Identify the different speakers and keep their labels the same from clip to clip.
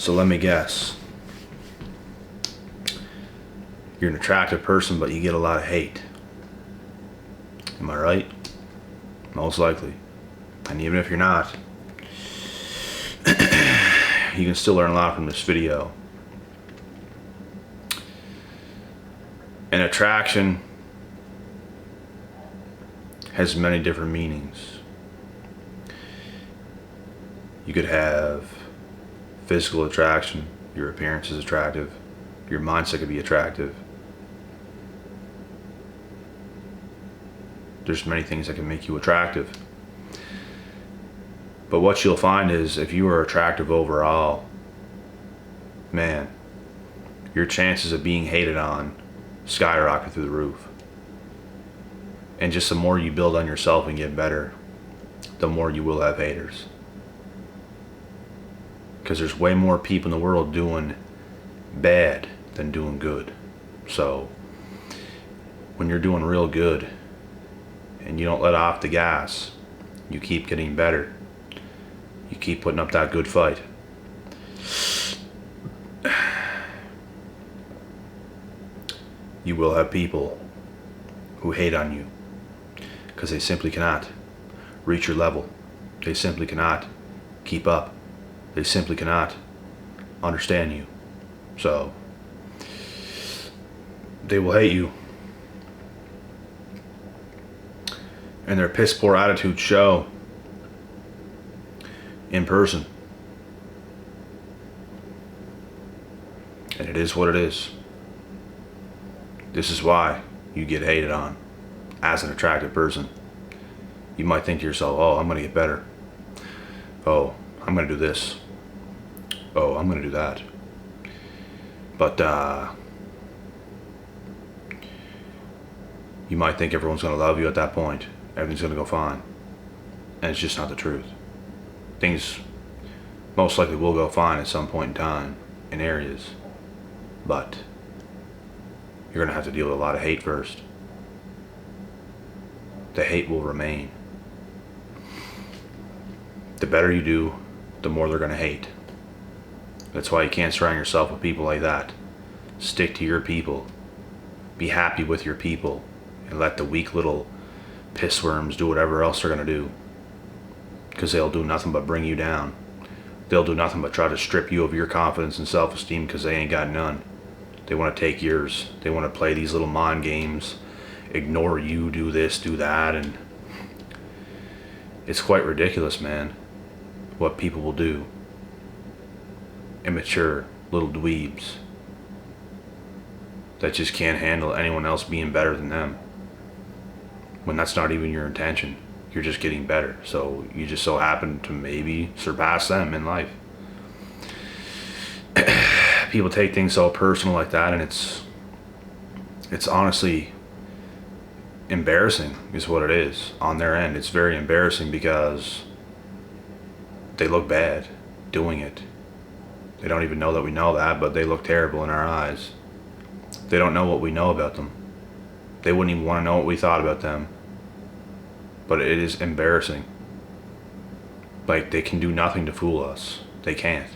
Speaker 1: So let me guess. You're an attractive person, but you get a lot of hate. Am I right? Most likely. And even if you're not, you can still learn a lot from this video. An attraction has many different meanings. You could have physical attraction, your appearance is attractive, your mindset could be attractive. There's many things that can make you attractive. But what you'll find is if you are attractive overall, man, your chances of being hated on skyrocket through the roof. And just the more you build on yourself and get better, the more you will have haters. Because there's way more people in the world doing bad than doing good. So when you're doing real good and you don't let off the gas, you keep getting better. You keep putting up that good fight. You will have people who hate on you because they simply cannot reach your level. They simply cannot keep up. They simply cannot understand you. So they will hate you. And their piss poor attitude show in person. And it is what it is. This is why you get hated on as an attractive person. You might think to yourself, oh, I'm going to get better. Oh, I'm going to do this. Oh, I'm going to do that. But you might think everyone's going to love you at that point. Everything's going to go fine. And it's just not the truth. Things most likely will go fine at some point in time in areas. But you're going to have to deal with a lot of hate first. The hate will remain. The better you do, the more they're going to hate. That's why you can't surround yourself with people like that. Stick to your people. Be happy with your people. And let the weak little pissworms do whatever else they're going to do. Because they'll do nothing but bring you down. They'll do nothing but try to strip you of your confidence and self-esteem because they ain't got none. They want to take yours. They want to play these little mind games. Ignore you, do this, do that. And it's quite ridiculous, man, what people will do. Immature little dweebs that just can't handle anyone else being better than them. When that's not even your intention. You're just getting better. So you just so happen to maybe surpass them in life. People take things so personal like that, and it's honestly embarrassing is what it is on their end. It's very embarrassing because they look bad doing it. They don't even know that we know that, but they look terrible in our eyes. They don't know what we know about them. They wouldn't even want to know what we thought about them. But it is embarrassing. Like, they can do nothing to fool us. They can't.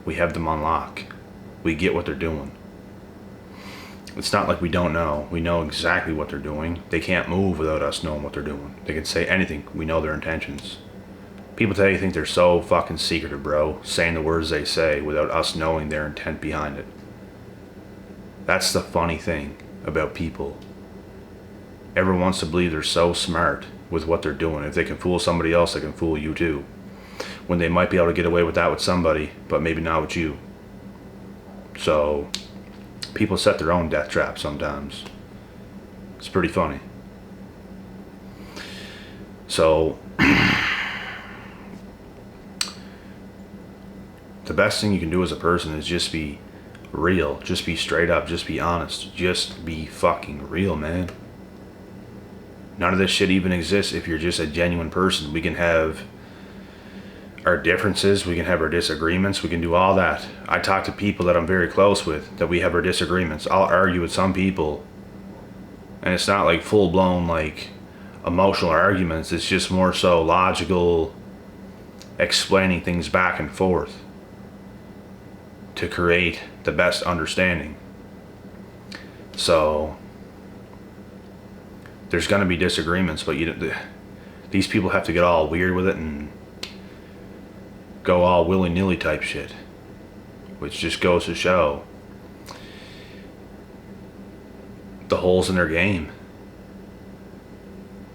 Speaker 1: We have them on lock. We get what they're doing. It's not like we don't know. We know exactly what they're doing. They can't move without us knowing what they're doing. They can say anything. We know their intentions. People today think they're so fucking secretive, bro, saying the words they say without us knowing their intent behind it. That's the funny thing about people. Everyone wants to believe they're so smart with what they're doing. If they can fool somebody else, they can fool you too. When they might be able to get away with that with somebody, but maybe not with you. So, people set their own death trap sometimes. It's pretty funny. So, the best thing you can do as a person is just be real. Just be straight up. Just be honest. Just be fucking real, man. None of this shit even exists if you're just a genuine person. We can have our differences, we can have our disagreements, we can do all that. I talk to people that I'm very close with that we have our disagreements. I'll argue with some people, and it's not like full-blown like emotional arguments. It's just more so logical, explaining things back and forth. to create the best understanding. So there's going to be disagreements, but these people have to get all weird with it and go all willy-nilly type shit, which just goes to show the holes in their game.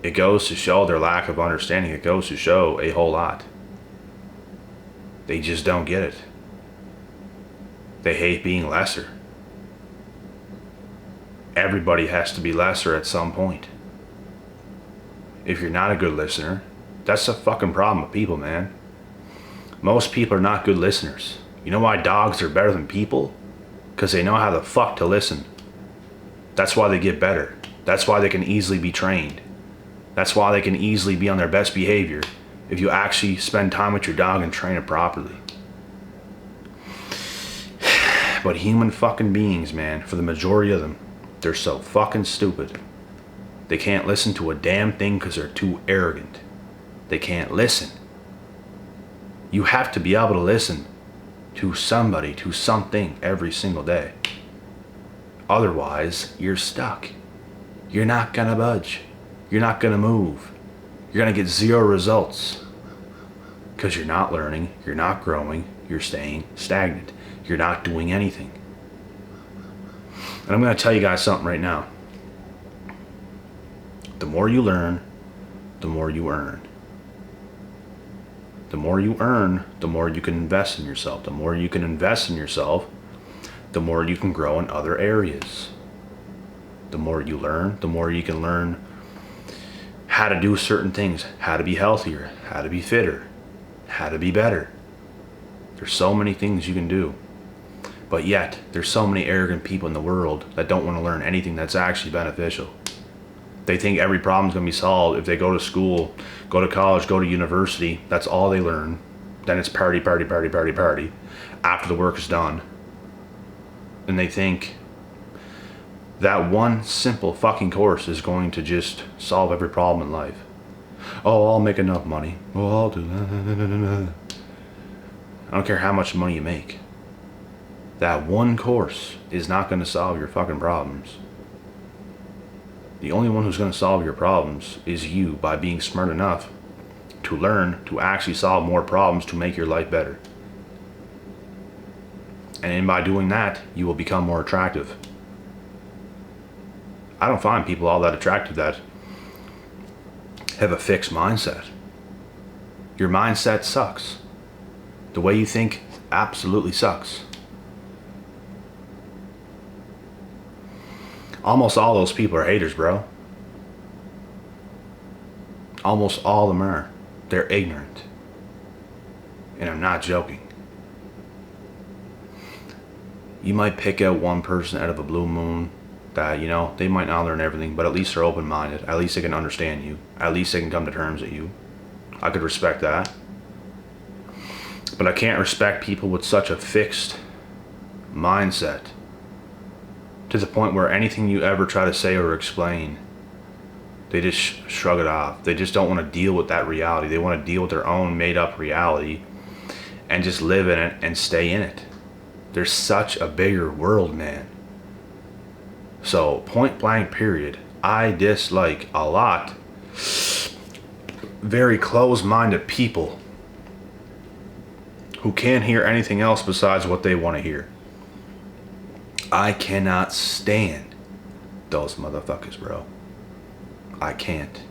Speaker 1: It goes to show their lack of understanding. It goes to show a whole lot. They just don't get it. They hate being lesser. Everybody has to be lesser at some point. If you're not a good listener, that's the fucking problem with people, man. Most people are not good listeners. You know why dogs are better than people? Because they know how the fuck to listen. That's why they get better. That's why they can easily be trained. That's why they can easily be on their best behavior if you actually spend time with your dog and train it properly. But human fucking beings, man, for the majority of them, they're so fucking stupid. They can't listen to a damn thing because they're too arrogant. They can't listen. You have to be able to listen to somebody, to something every single day. Otherwise, you're stuck. You're not gonna budge. You're not gonna move. You're gonna get zero results. Because you're not learning, you're not growing, you're staying stagnant. You're not doing anything. And I'm gonna tell you guys something right now. The more you learn, the more you earn. The more you earn, the more you can invest in yourself. The more you can invest in yourself, the more you can grow in other areas. The more you learn, the more you can learn how to do certain things, how to be healthier, how to be fitter, how to be better. There's so many things you can do. But yet, there's so many arrogant people in the world that don't want to learn anything that's actually beneficial. They think every problem's going to be solved if they go to school, go to college, go to university. That's all they learn. Then it's party, party, party, party, party after the work is done. And they think that one simple fucking course is going to just solve every problem in life. Oh, I'll make enough money. Oh, I'll do that. I don't care how much money you make. That one course is not going to solve your fucking problems. The only one who's going to solve your problems is you, by being smart enough to learn to actually solve more problems to make your life better. And by doing that, you will become more attractive. I don't find people all that attractive that have a fixed mindset. Your mindset sucks. The way you think absolutely sucks. Almost all those people are haters, bro. Almost all of them are. They're ignorant. And I'm not joking. You might pick out one person out of a blue moon that, you know, they might not learn everything, but at least they're open-minded. At least they can understand you. At least they can come to terms with you. I could respect that. But I can't respect people with such a fixed mindset to the point where anything you ever try to say or explain, they just shrug it off. They just don't want to deal with that reality. They want to deal with their own made-up reality and just live in it and stay in it. There's such a bigger world, man. So, point blank period, I dislike a lot very close-minded people who can't hear anything else besides what they want to hear. I cannot stand those motherfuckers, bro. I can't.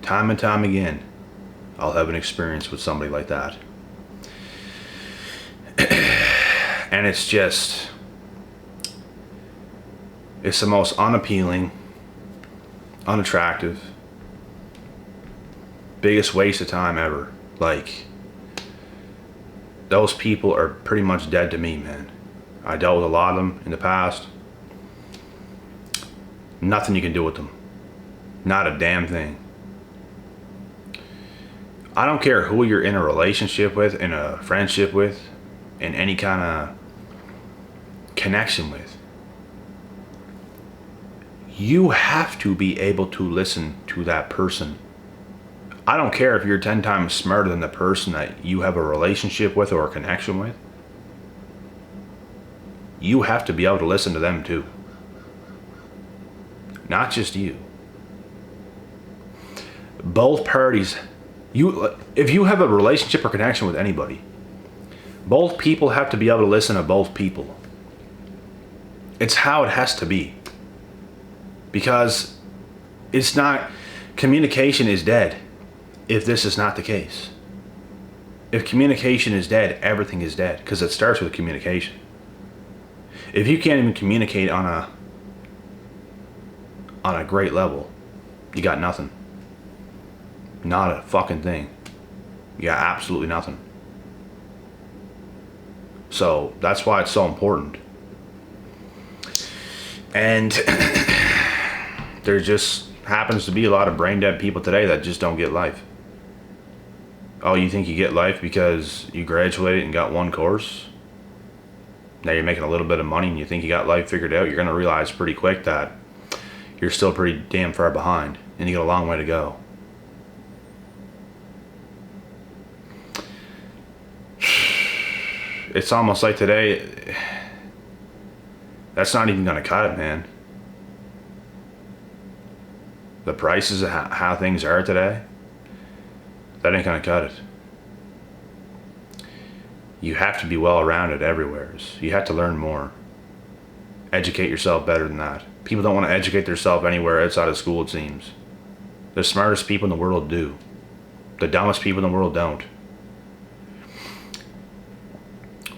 Speaker 1: Time and time again, I'll have an experience with somebody like that. And it's just, it's the most unappealing, unattractive, biggest waste of time ever. Like, those people are pretty much dead to me, man. I dealt with a lot of them in the past. Nothing you can do with them. Not a damn thing. I don't care who you're in a relationship with, in a friendship with, in any kind of connection with. You have to be able to listen to that person. I don't care if you're 10 times smarter than the person that you have a relationship with or a connection with. you have to be able to listen to them too. Not just you. Both parties, if you have a relationship or connection with anybody, both people have to be able to listen to both people. It's how it has to be. Because it's not, communication is dead if this is not the case. If communication is dead, everything is dead, because it starts with communication. If you can't even communicate on a great level, you got nothing. Not a fucking thing. You got absolutely nothing. So that's why it's so important. And there just happens to be a lot of brain dead people today that just don't get life. Oh, you think you get life because you graduated and got one course? Now you're making a little bit of money and you think you got life figured out? You're going to realize pretty quick that you're still pretty damn far behind and you got a long way to go. It's almost like today, that's not even going to cut it, man. The prices of how things are today, that ain't going to cut it. You have to be well-rounded everywhere. You have to learn more. Educate yourself better than that. People don't want to educate themselves anywhere outside of school, it seems. The smartest people in the world do. The dumbest people in the world don't.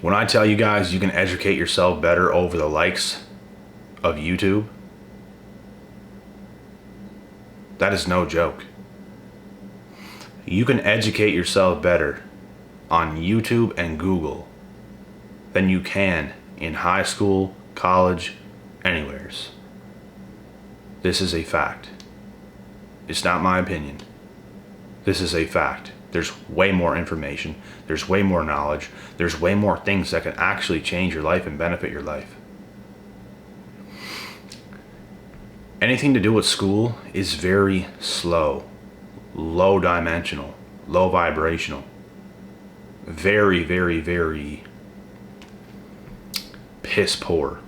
Speaker 1: When I tell you guys you can educate yourself better over the likes of YouTube, that is no joke. You can educate yourself better on YouTube and Google than you can in high school, college, anywheres. This is a fact. It's not my opinion. This is a fact. There's way more information. There's way more knowledge. There's way more things that can actually change your life and benefit your life. Anything to do with school is very slow, low dimensional, low vibrational. Very, very, very piss poor.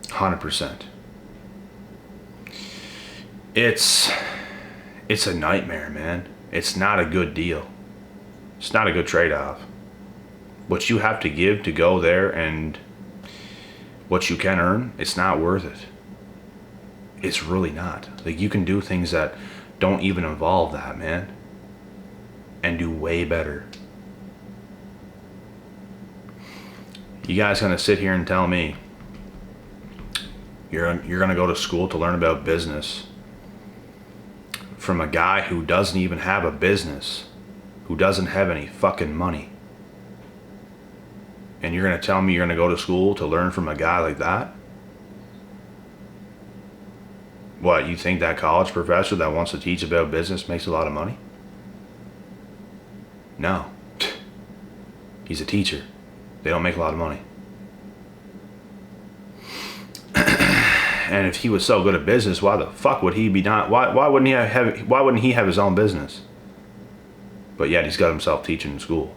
Speaker 1: 100%. It's a nightmare, man. It's not a good deal. It's not a good trade-off. What you have to give to go there and what you can earn, it's not worth it. It's really not. Like, you can do things that don't even involve that, man, and do way better. You guys gonna sit here and tell me you're gonna go to school to learn about business from a guy who doesn't even have a business, who doesn't have any fucking money, and you're gonna tell me you're gonna go to school to learn from a guy like that? What, you think that college professor that wants to teach about business makes a lot of money? No. He's a teacher. They don't make a lot of money. And if he was so good at business, why the fuck would he be not? Why wouldn't he have his own business? But yet he's got himself teaching in school.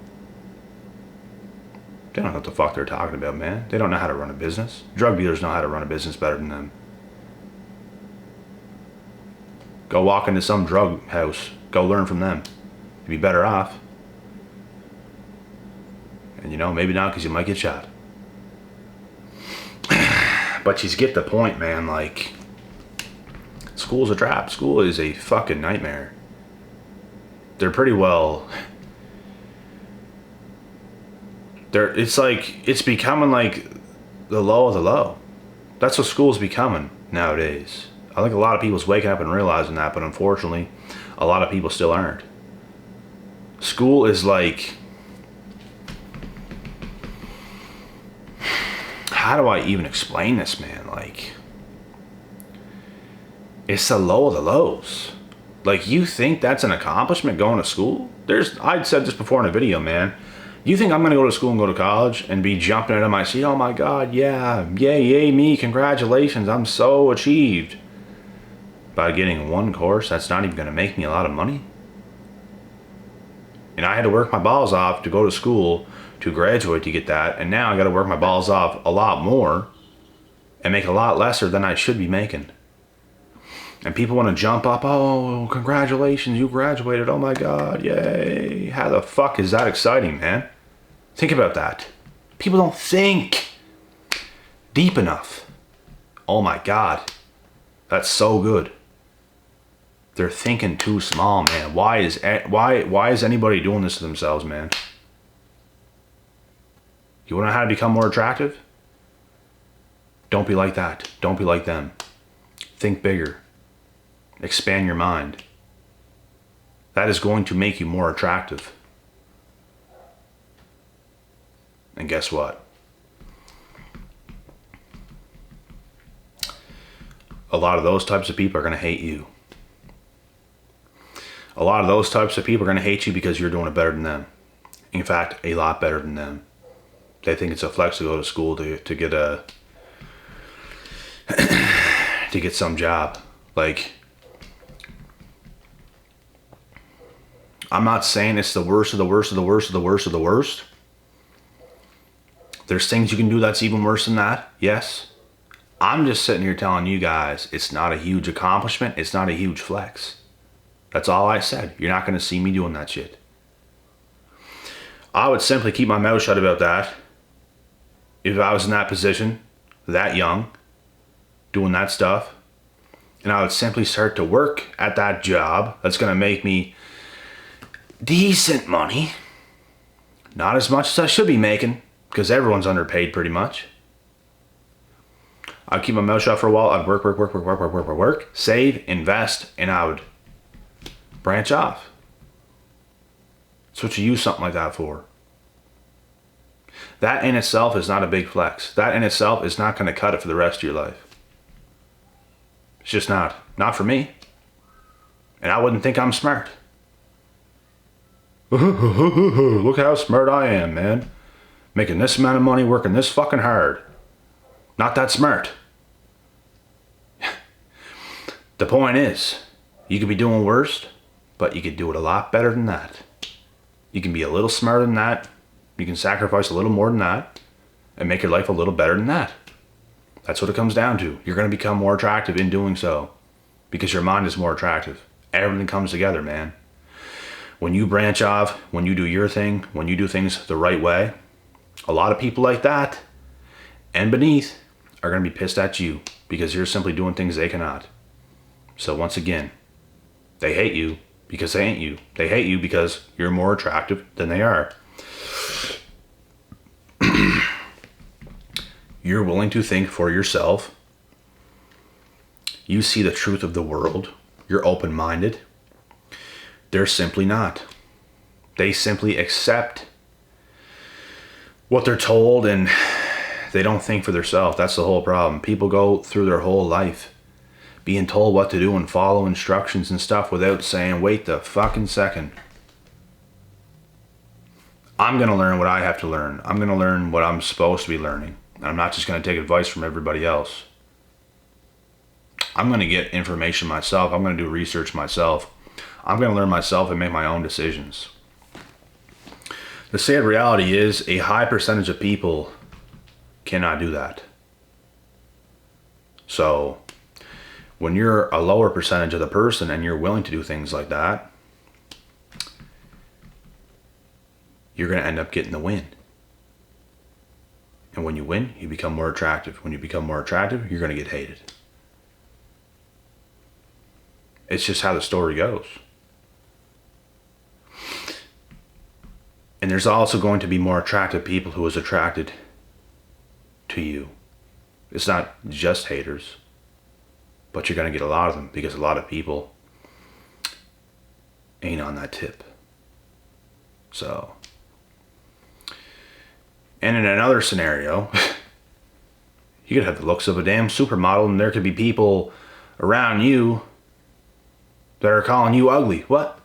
Speaker 1: They don't know what the fuck they're talking about, man. They don't know how to run a business. Drug dealers know how to run a business better than them. Go walk into some drug house. Go learn from them. You'd be better off. And you know, maybe not, because you might get shot. But you get the point, man. Like, school's a trap. School is a fucking nightmare. They're pretty well... It's becoming like the low of the low. That's what school's becoming nowadays. I think a lot of people's waking up and realizing that, but unfortunately, a lot of people still aren't. School is like... How do I even explain this, man? Like, it's the low of the lows. Like, you think that's an accomplishment, going to school? I'd said this before in a video, man. You think I'm going to go to school and go to college and be jumping out of my seat? Oh my God, yeah, yay me, congratulations, I'm so achieved. By getting one course that's not even going to make me a lot of money? And I had to work my balls off to go to school to graduate to get that. And now I got to work my balls off a lot more and make a lot lesser than I should be making. And people want to jump up. Oh, congratulations, you graduated. Oh my God, yay. How the fuck is that exciting, man? Think about that. People don't think deep enough. Oh my God. That's so good. They're thinking too small, man. Why is anybody doing this to themselves, man? You want to know how to become more attractive? Don't be like that. Don't be like them. Think bigger. Expand your mind. That is going to make you more attractive. And guess what? A lot of those types of people are going to hate you. A lot of those types of people are going to hate you because you're doing it better than them. In fact, a lot better than them. They think it's a flex to go to school to get a to get some job. Like, I'm not saying it's the worst of the worst of the worst of the worst of the worst. There's things you can do that's even worse than that. Yes. I'm just sitting here telling you guys it's not a huge accomplishment. It's not a huge flex. That's all I said. You're not going to see me doing that shit. I would simply keep my mouth shut about that if I was in that position, that young, doing that stuff. And I would simply start to work at that job that's going to make me decent money. Not as much as I should be making, because everyone's underpaid pretty much. I'd keep my mouth shut for a while. I'd work, save, invest, and I would branch off. That's what you use something like that for. That in itself is not a big flex. That in itself is not going to cut it for the rest of your life. It's just not. Not for me. And I wouldn't think I'm smart. Look how smart I am, man. Making this amount of money, working this fucking hard. Not that smart. The point is, you could be doing worse, but you could do it a lot better than that. You can be a little smarter than that. You can sacrifice a little more than that and make your life a little better than that. That's what it comes down to. You're going to become more attractive in doing so because your mind is more attractive. Everything comes together, man. When you branch off, when you do your thing, when you do things the right way, a lot of people like that and beneath are going to be pissed at you because you're simply doing things they cannot. So once again, they hate you because they ain't you. They hate you because you're more attractive than they are. You're willing to think for yourself. You see the truth of the world. You're open-minded. They're simply not. They simply accept what they're told and they don't think for themselves. That's the whole problem. People go through their whole life being told what to do and follow instructions and stuff without saying, wait the fucking second. I'm going to learn what I have to learn. I'm going to learn what I'm supposed to be learning. And I'm not just going to take advice from everybody else. I'm going to get information myself. I'm going to do research myself. I'm going to learn myself and make my own decisions. The sad reality is a high percentage of people cannot do that. So when you're a lower percentage of the person and you're willing to do things like that, you're going to end up getting the win. And when you win, you become more attractive. When you become more attractive, you're going to get hated. It's just how the story goes. And there's also going to be more attractive people who is attracted to you. It's not just haters, but you're going to get a lot of them because a lot of people ain't on that tip. So, and in another scenario, you could have the looks of a damn supermodel and there could be people around you that are calling you ugly. What?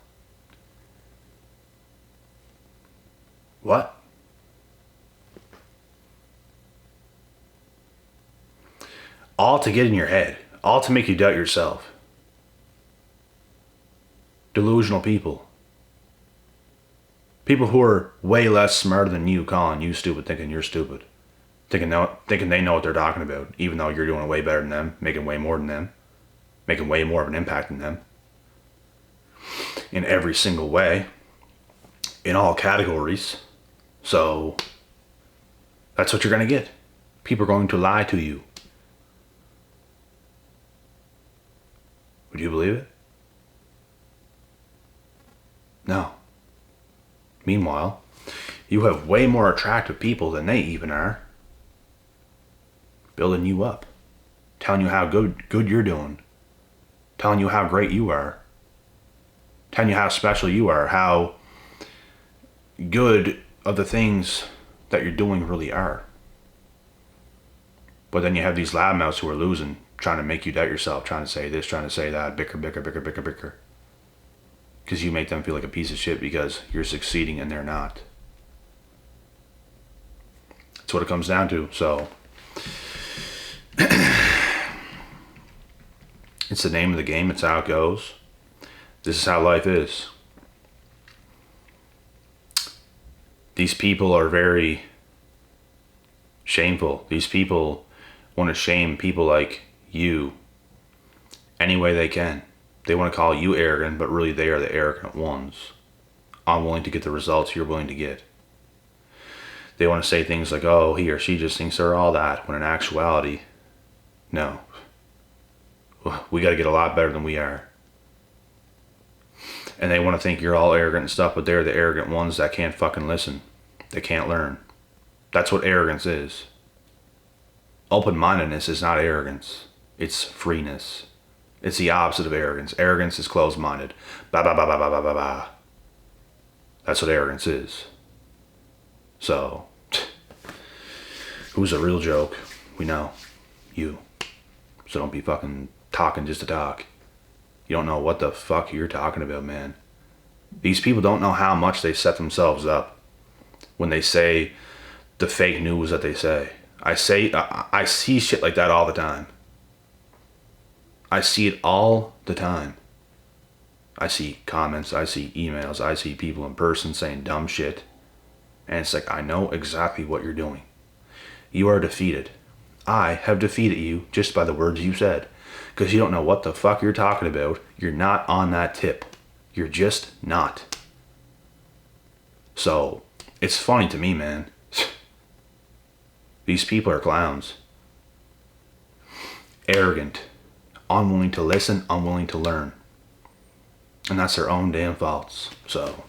Speaker 1: What? All to get in your head. All to make you doubt yourself. Delusional people. People who are way less smarter than you calling you stupid, thinking you're stupid. Thinking they know what they're talking about, even though you're doing way better than them, making way more than them, making way more of an impact than them. In every single way. In all categories. So, that's what you're going to get. People are going to lie to you. Would you believe it? No. Meanwhile, you have way more attractive people than they even are. Building you up. Telling you how good you're doing. Telling you how great you are. Telling you how special you are. How good of the things that you're doing really are. But then you have these loudmouths who are losing, trying to make you doubt yourself, trying to say this, trying to say that, bicker. Because you make them feel like a piece of shit because you're succeeding and they're not. That's what it comes down to. So, it's the name of the game. It's how it goes. This is how life is. These people are very shameful. These people want to shame people like you any way they can. They want to call you arrogant, but really they are the arrogant ones. Unwilling to get the results you're willing to get. They want to say things like, oh, he or she just thinks they're all that, when in actuality, no. We got to get a lot better than we are. And they want to think you're all arrogant and stuff, but they're the arrogant ones that can't fucking listen. They can't learn. That's what arrogance is. Open-mindedness is not arrogance. It's freeness. It's the opposite of arrogance. Arrogance is closed-minded. Ba ba ba ba ba ba ba ba. That's what arrogance is. So, who's a real joke? We know. You. So don't be fucking talking just to talk. You don't know what the fuck you're talking about, man. These people don't know how much they set themselves up when they say the fake news that they say. I see shit like that all the time. I see it all the time. I see comments, I see emails, I see people in person saying dumb shit. And it's like, I know exactly what you're doing. You are defeated. I have defeated you just by the words you said. Because you don't know what the fuck you're talking about. You're not on that tip. You're just not. So, it's funny to me, man. These people are clowns. Arrogant. Unwilling to listen, unwilling to learn. And that's their own damn faults. So,